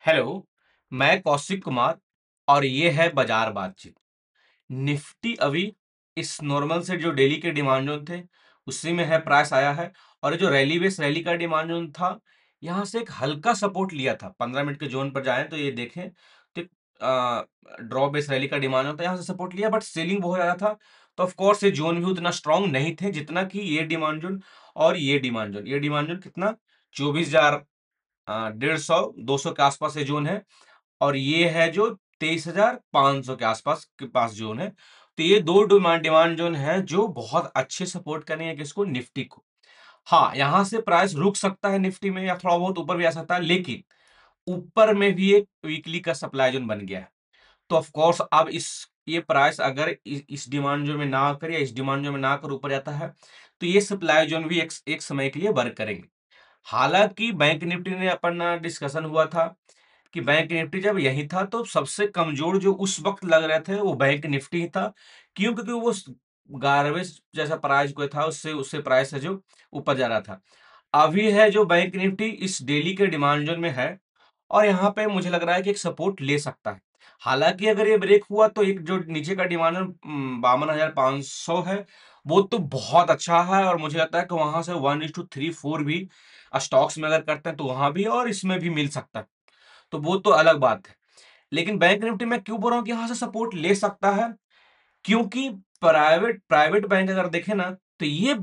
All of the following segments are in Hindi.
हेलो, मैं कौशिक कुमार और ये है बाजार बातचीत। निफ्टी अभी इस नॉर्मल से जो डेली के डिमांड जोन थे उसी में है, प्राइस आया है। और ये जो रैली बेस रैली का डिमांड जोन था, यहाँ से एक हल्का सपोर्ट लिया था। 15 मिनट के जोन पर जाएं तो ये देखें तो ड्रॉ बेस रैली का डिमांड जोन था, यहाँ से सपोर्ट लिया, बट सेलिंग बहुत ज्यादा था। तो ऑफ कोर्स ये जोन भी उतना स्ट्रांग नहीं थे जितना कि ये डिमांड जोन और ये डिमांड जोन कितना 24,000 150 200 के आसपास ये जोन है। और ये है जो 23,500 के आसपास के पास जोन है। तो ये दो डिमांड डिमांड जोन है जो बहुत अच्छे सपोर्ट करेंगे किसको, निफ्टी को। हाँ, यहां से प्राइस रुक सकता है निफ्टी में या थोड़ा बहुत ऊपर भी आ सकता है, लेकिन ऊपर में भी एक वीकली का सप्लाई जोन बन गया है। तो ऑफ कोर्स अब ये प्राइस अगर इस डिमांड जोन में ना आकर या इस डिमांड जोन में ना आकर ऊपर जाता है तो ये सप्लाई जोन भी एक समय के लिए वर्क करेंगे। हालांकि बैंक निफ्टी ने अपना डिस्कशन हुआ था कि बैंक निफ्टी जब यही था तो सबसे कमजोर जो उस वक्त लग रहे थे वो बैंक निफ्टी ही था। क्यों? क्योंकि वो गारवेज जैसा प्राइस कोई था, उससे उससे प्राइस है जो ऊपर जा रहा था। अभी है जो बैंक निफ्टी इस डेली के डिमांड जोन में है और यहाँ पे मुझे लग रहा है कि एक सपोर्ट ले सकता है। हालांकि अगर ये ब्रेक हुआ तो एक जो नीचे का डिमांड 52,500 है, वो तो बहुत अच्छा है। और मुझे लगता है कि वहां से 1:3-4 भी स्टॉक्स में अगर करते हैं तो वहां भी और इसमें भी मिल सकता है। तो वो तो अलग बात है। लेकिन बैंक निफ्टी में क्यों बोल रहा हूँ कि यहाँ से सपोर्ट ले सकता है, क्योंकि प्राइवेट प्राइवेट बैंक अगर देखें ना तो ये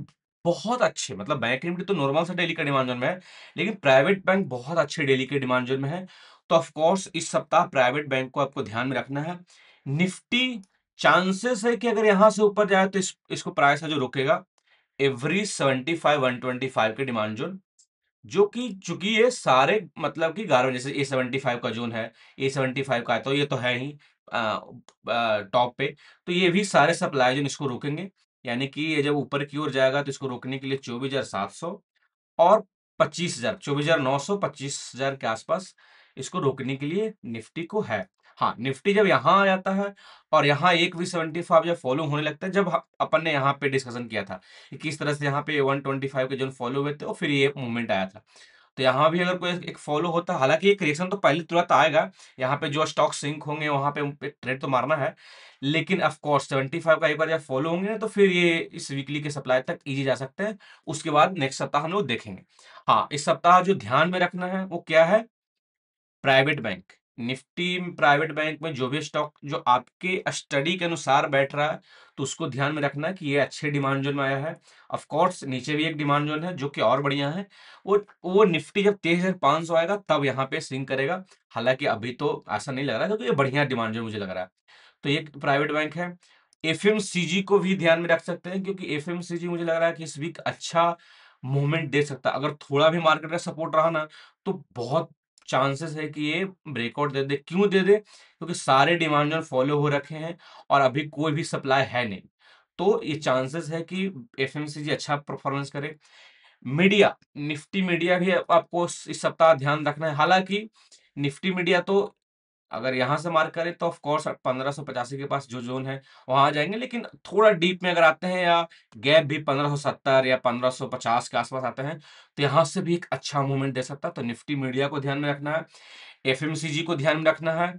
बहुत अच्छे, मतलब बैंक निफ्टी तो नॉर्मल सा डेली का डिमांड जोन में है, लेकिन प्राइवेट बैंक बहुत अच्छे डेली के डिमांड जोन में है। तो ऑफ कोर्स इस सप्ताह प्राइवेट बैंक को आपको ध्यान में रखना है। निफ्टी चांसेस है कि अगर यहां से ऊपर जाए तो इसको प्राइस है जो रुकेगा एवरी 75-125 के डिमांड जोन, जो कि चूंकि ये सारे मतलब कि 11 जैसे A75 का जोन है, A75 का है तो ये तो है ही टॉप पे। तो ये भी सारे सप्लाई जोन इसको रोकेंगे, यानी कि ये जब ऊपर की ओर जाएगा तो इसको रोकने के लिए 24,700 और 25,000, 24,900 25,000 के आसपास इसको रोकने के लिए निफ्टी को है। हाँ, निफ्टी जब यहाँ आ जाता है और यहाँ एक भी 75 जब फॉलो होने लगता है, जब अपन ने यहाँ पे डिस्कशन किया था कि किस तरह से यहाँ पे 125 के जोन फॉलो हुए थे और फिर ये मूवमेंट आया था। तो यहाँ भी अगर कोई एक फॉलो होता, हालांकि एक रिएक्शन तो पहले तुरंत आएगा, यहाँ पे जो स्टॉक सिंक होंगे वहां पे एक ट्रेड तो मारना है। लेकिन ऑफ कोर्स 75 का एक बार जब फॉलो होंगे ना तो फिर ये इस वीकली के सप्लाई तक इजी जा सकते हैं। उसके बाद नेक्स्ट सप्ताह हम लोग देखेंगे। हाँ, इस सप्ताह जो ध्यान में रखना है वो क्या है, private bank. Nifty private bank में जो भी स्टॉक जो आपके स्टडी के अनुसार बैठ रहा है तो उसको ध्यान में रखना है कि ये अच्छे डिमांड जोन में आया है। ऑफ कोर्स नीचे भी एक डिमांड जोन है जो कि और बढ़िया है। वो निफ्टी जब 23,500 आएगा तब यहाँ पे स्विंग करेगा। हालांकि अभी तो ऐसा नहीं लग रहा है क्योंकि ये बढ़िया डिमांड जोन मुझे लग रहा है। तो ये प्राइवेट बैंक है। एफएमसीजी को भी ध्यान में रख सकते हैं क्योंकि एफएमसीजी मुझे लग रहा है कि इस वीक अच्छा मूवमेंट दे सकता है। अगर थोड़ा भी मार्केट का सपोर्ट रहा ना तो बहुत चांसेस है कि ये ब्रेकआउट दे दे। क्यों दे दे? क्योंकि सारे डिमांड जोन फॉलो हो रखे हैं और अभी कोई भी सप्लाई है नहीं। तो ये चांसेस है कि एफएमसीजी अच्छा परफॉर्मेंस करे। मीडिया, निफ्टी मीडिया भी आपको इस सप्ताह ध्यान रखना है। हालांकि निफ्टी मीडिया तो अगर यहाँ से मार्क करें तो ऑफ कोर्स 1585 के पास जो जोन है वहां आ जाएंगे, लेकिन थोड़ा डीप में अगर आते हैं या गैप भी 1570 या 1550 के आसपास आते हैं तो यहाँ से भी एक अच्छा मूवमेंट दे सकता है। तो निफ्टी मीडिया को ध्यान में रखना है, एफएमसीजी को ध्यान में रखना है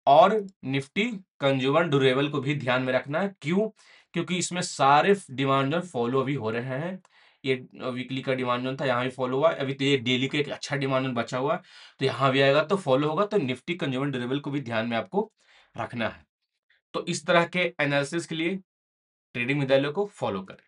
और निफ्टी कंज्यूमर ड्यूरेबल को भी ध्यान में रखना है। क्यों? क्योंकि इसमें सारे डिमांड जोन फॉलो भी हो रहे हैं। ये वीकली का डिमांड जोन था, यहाँ भी फॉलो हुआ। अभी तो ये डेली का एक अच्छा डिमांड जोन बचा हुआ है, तो यहाँ भी आएगा तो फॉलो होगा। तो निफ्टी कंज्यूमर ड्यूरेबल को भी ध्यान में आपको रखना है। तो इस तरह के एनालिसिस के लिए ट्रेडिंग विद्यालय को फॉलो करें।